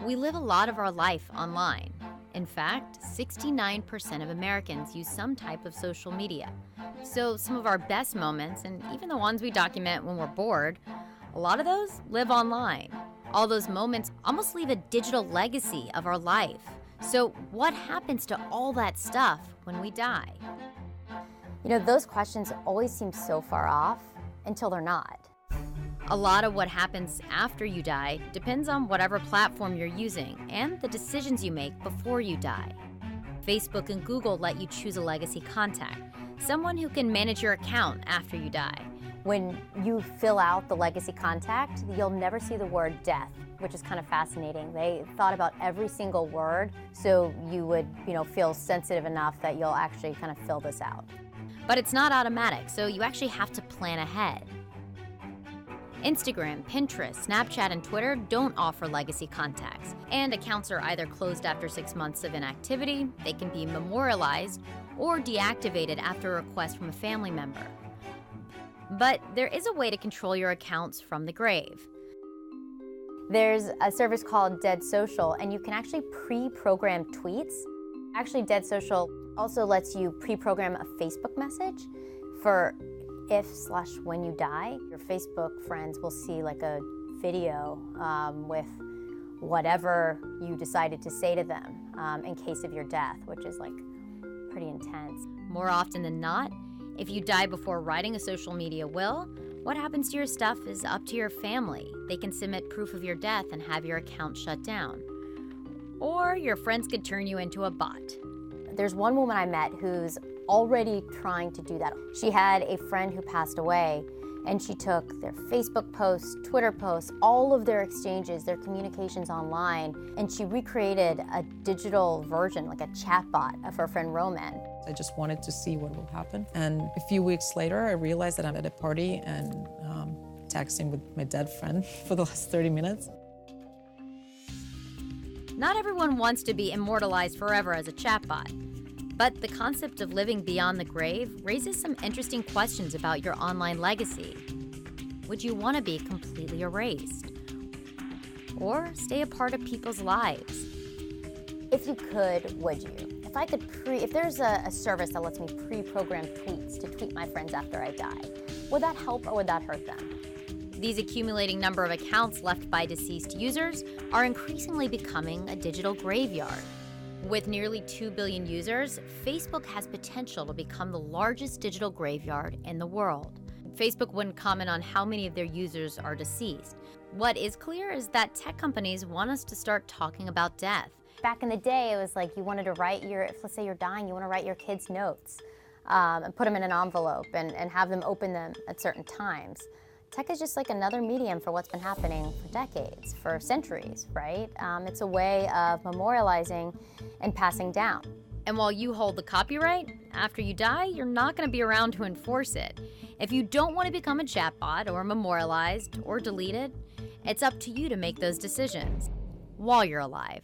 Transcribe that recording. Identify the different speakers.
Speaker 1: We live a lot of our life online. In fact, 69% of Americans use some type of social media. So some of our best moments, and even the ones we document when we're bored, a lot of those live online. All those moments almost leave a digital legacy of our life. So what happens to all that stuff when we die?
Speaker 2: Those questions always seem so far off until they're not.
Speaker 1: A lot of what happens after you die depends on whatever platform you're using and the decisions you make before you die. Facebook and Google let you choose a legacy contact, someone who can manage your account after you die.
Speaker 2: When you fill out the legacy contact, you'll never see the word death, which is kind of fascinating. They thought about every single word, so you would, feel sensitive enough that you'll actually kind of fill this out.
Speaker 1: But it's not automatic, so you actually have to plan ahead. Instagram, Pinterest, Snapchat, and Twitter don't offer legacy contacts, and accounts are either closed after 6 months of inactivity, they can be memorialized, or deactivated after a request from a family member. But there is a way to control your accounts from the grave.
Speaker 2: There's a service called Dead Social, and you can actually pre-program tweets. Actually, Dead Social also lets you pre-program a Facebook message for if/when you die. Your Facebook friends will see like a video with whatever you decided to say to them in case of your death, which is like pretty intense.
Speaker 1: More often than not, if you die before writing a social media will, what happens to your stuff is up to your family. They can submit proof of your death and have your account shut down. Or your friends could turn you into a bot.
Speaker 2: There's one woman I met who's already trying to do that. She had a friend who passed away, and she took their Facebook posts, Twitter posts, all of their exchanges, their communications online, and she recreated a digital version, like a chatbot of her friend Roman.
Speaker 3: I just wanted to see what will happen. And a few weeks later, I realized that I'm at a party and texting with my dead friend for the last 30 minutes.
Speaker 1: Not everyone wants to be immortalized forever as a chatbot. But the concept of living beyond the grave raises some interesting questions about your online legacy. Would you want to be completely erased? Or stay a part of people's lives?
Speaker 2: If you could, would you? If there's a service that lets me pre-program tweets to tweet my friends after I die, would that help or would that hurt them?
Speaker 1: These accumulating number of accounts left by deceased users are increasingly becoming a digital graveyard. With nearly 2 billion users, Facebook has potential to become the largest digital graveyard in the world. Facebook wouldn't comment on how many of their users are deceased. What is clear is that tech companies want us to start talking about death.
Speaker 2: Back in the day, it was like you wanted to write if let's say you're dying, you want to write your kids' notes and put them in an envelope and have them open them at certain times. Tech is just like another medium for what's been happening for decades, for centuries, right? It's a way of memorializing and passing down.
Speaker 1: And while you hold the copyright, after you die, you're not going to be around to enforce it. If you don't want to become a chatbot or memorialized or deleted, it's up to you to make those decisions while you're alive.